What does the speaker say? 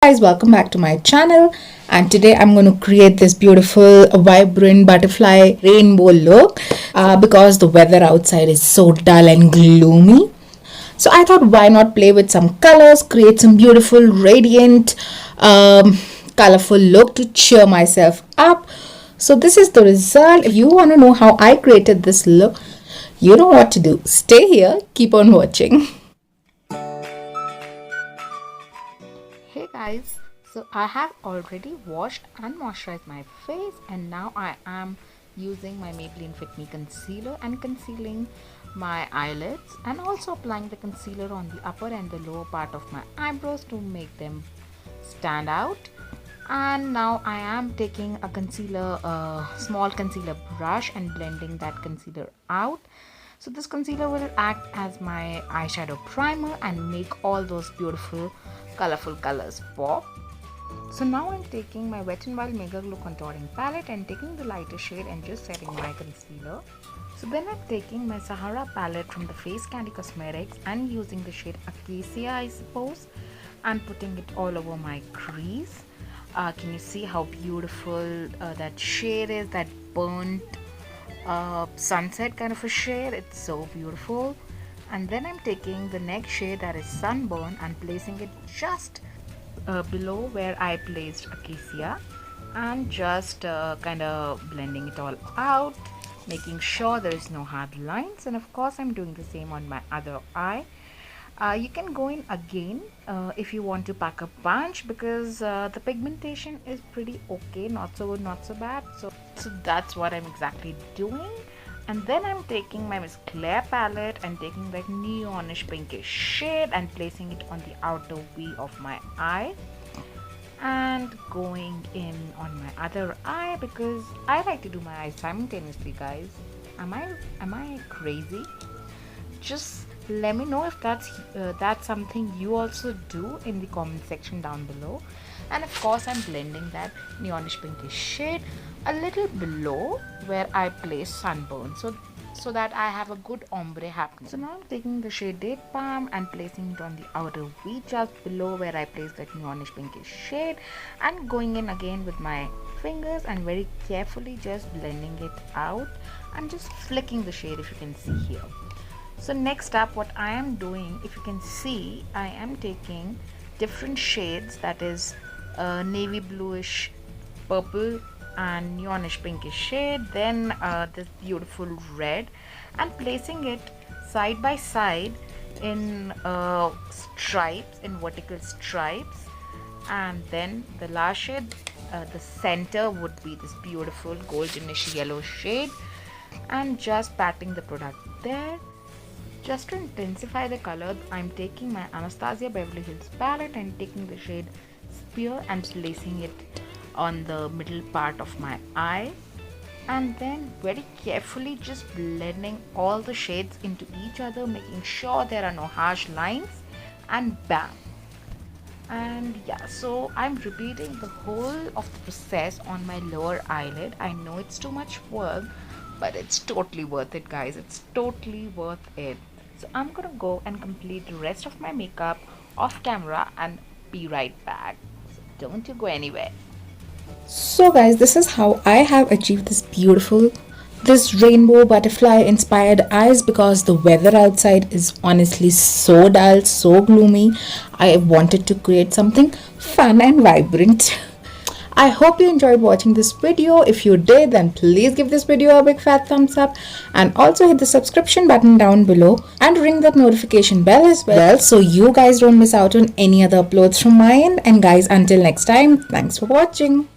guys, welcome back to my channel, and today I'm going to create this beautiful vibrant butterfly rainbow look because the weather outside is so dull and gloomy. So I thought, why not play with some colors, create some beautiful radiant colorful look to cheer myself up. So this is the result. If you want to know how I created this look, you know what to do. Stay here, keep on watching. Hey guys, so I have already washed and moisturized my face, and now I am using my Maybelline Fit Me concealer and concealing my eyelids, and also applying the concealer on the upper and the lower part of my eyebrows to make them stand out. And now I am taking a concealer, small concealer brush, and blending that concealer out. So this concealer will act as my eyeshadow primer and make all those beautiful colorful colors pop. So now I'm taking my Wet n Wild Mega Glow contouring palette and taking the lighter shade and just setting my concealer. So then I'm taking my Saharan palette from the FaceCandy Cosmetics and using the shade Acacia, I suppose, and putting it all over my crease. Can you see how beautiful that shade is? That burnt sunset kind of a shade. It's so beautiful. And then I'm taking the next shade, that is Sunburn, and placing it just below where I placed Acacia, and just kind of blending it all out, making sure there is no hard lines. And of course I'm doing the same on my other eye. You can go in again if you want to pack a punch, because the pigmentation is pretty okay, not so good, not so bad. So that's what I'm exactly doing. And then I'm taking my Miss Claire palette and taking that neonish pinkish shade and placing it on the outer V of my eye, and going in on my other eye, because I like to do my eyes simultaneously, guys. Am I crazy? Just let me know if that's something you also do in the comment section down below. And of course I'm blending that neonish pinkish shade a little below where I place Sunburn, so that I have a good ombre happening. So now I'm taking the shade Date Palm and placing it on the outer V just below where I placed that neonish pinkish shade, and going in again with my fingers and very carefully just blending it out and just flicking the shade, if you can see here. So next up, what I am doing, if you can see, I am taking different shades, that is navy bluish purple and neonish pinkish shade, then this beautiful red, and placing it side by side in stripes, in vertical stripes. And then the last shade, the center would be this beautiful goldenish yellow shade, and just patting the product there. Just to intensify the color, I'm taking my Anastasia Beverly Hills palette and taking the shade Spear and placing it on the middle part of my eye, and then very carefully just blending all the shades into each other, making sure there are no harsh lines, and bam. And yeah, so I'm repeating the whole of the process on my lower eyelid. I know it's too much work, but it's totally worth it, guys. It's totally worth it. So I'm gonna go and complete the rest of my makeup off camera and be right back. So don't you go anywhere. So guys, this is how I have achieved this rainbow butterfly inspired eyes, because the weather outside is honestly so dull, so gloomy. I wanted to create something fun and vibrant. I hope you enjoyed watching this video. If you did, then please give this video a big fat thumbs up, and also hit the subscription button down below and ring that notification bell as well, so you guys don't miss out on any other uploads from my end. And guys, until next time, thanks for watching.